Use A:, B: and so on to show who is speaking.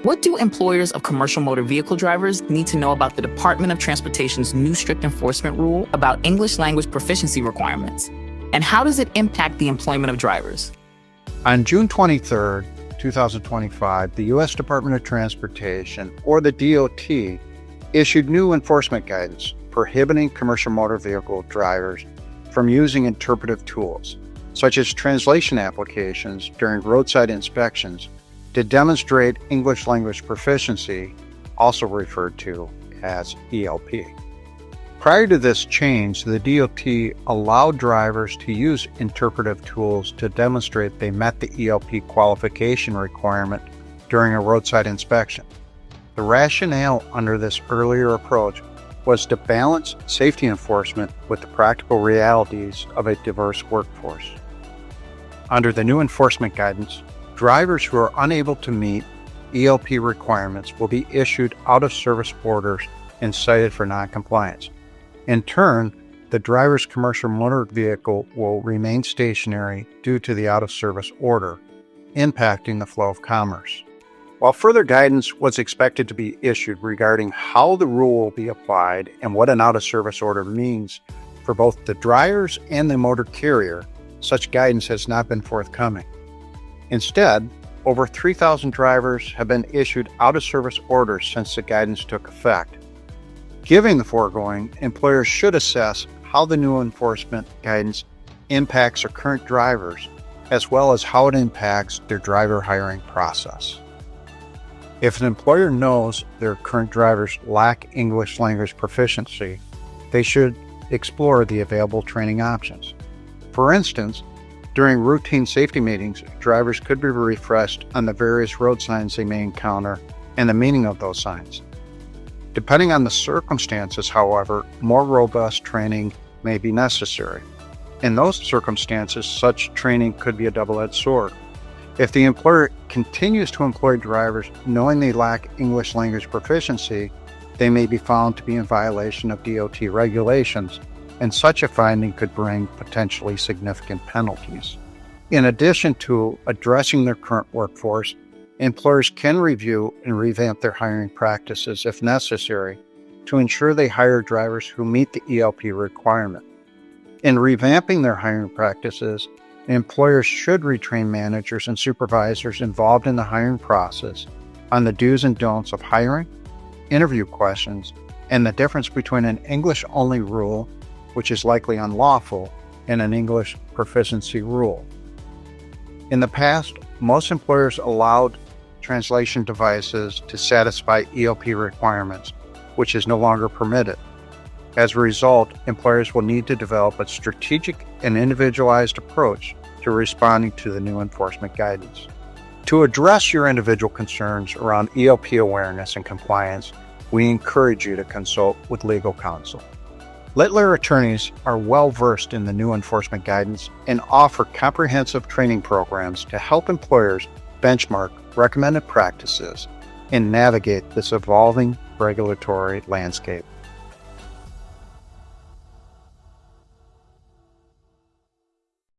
A: What do employers of commercial motor vehicle drivers need to know about the Department of Transportation's new strict enforcement rule about English language proficiency requirements? And how does it impact the employment of drivers?
B: On June 23, 2025, the U.S. Department of Transportation, or the DOT, issued new enforcement guidance prohibiting commercial motor vehicle drivers from using interpretive tools, such as translation applications during roadside inspections, to demonstrate English language proficiency, also referred to as ELP. Prior to this change, the DOT allowed drivers to use interpretive tools to demonstrate they met the ELP qualification requirement during a roadside inspection. The rationale under this earlier approach was to balance safety enforcement with the practical realities of a diverse workforce. Under the new enforcement guidance, drivers who are unable to meet ELP requirements will be issued out-of-service orders and cited for noncompliance. In turn, the driver's commercial motor vehicle will remain stationary due to the out-of-service order, impacting the flow of commerce. While further guidance was expected to be issued regarding how the rule will be applied and what an out-of-service order means for both the drivers and the motor carrier, such guidance has not been forthcoming. Instead, over 3,000 drivers have been issued out-of-service orders since the guidance took effect. Given the foregoing, employers should assess how the new enforcement guidance impacts their current drivers, as well as how it impacts their driver hiring process. If an employer knows their current drivers lack English language proficiency, they should explore the available training options. For instance, during routine safety meetings, drivers could be refreshed on the various road signs they may encounter and the meaning of those signs. Depending on the circumstances, however, more robust training may be necessary. In those circumstances, such training could be a double-edged sword. If the employer continues to employ drivers knowing they lack English language proficiency, they may be found to be in violation of DOT regulations, and such a finding could bring potentially significant penalties. In addition to addressing their current workforce, employers can review and revamp their hiring practices if necessary to ensure they hire drivers who meet the ELP requirement. In revamping their hiring practices, employers should retrain managers and supervisors involved in the hiring process on the do's and don'ts of hiring, interview questions, and the difference between an English-only rule, which is likely unlawful, and an English proficiency rule. In the past, most employers allowed translation devices to satisfy ELP requirements, which is no longer permitted. As a result, employers will need to develop a strategic and individualized approach to responding to the new enforcement guidance. To address your individual concerns around ELP awareness and compliance, we encourage you to consult with legal counsel. Littler attorneys are well-versed in the new enforcement guidance and offer comprehensive training programs to help employers benchmark recommended practices and navigate this evolving regulatory landscape.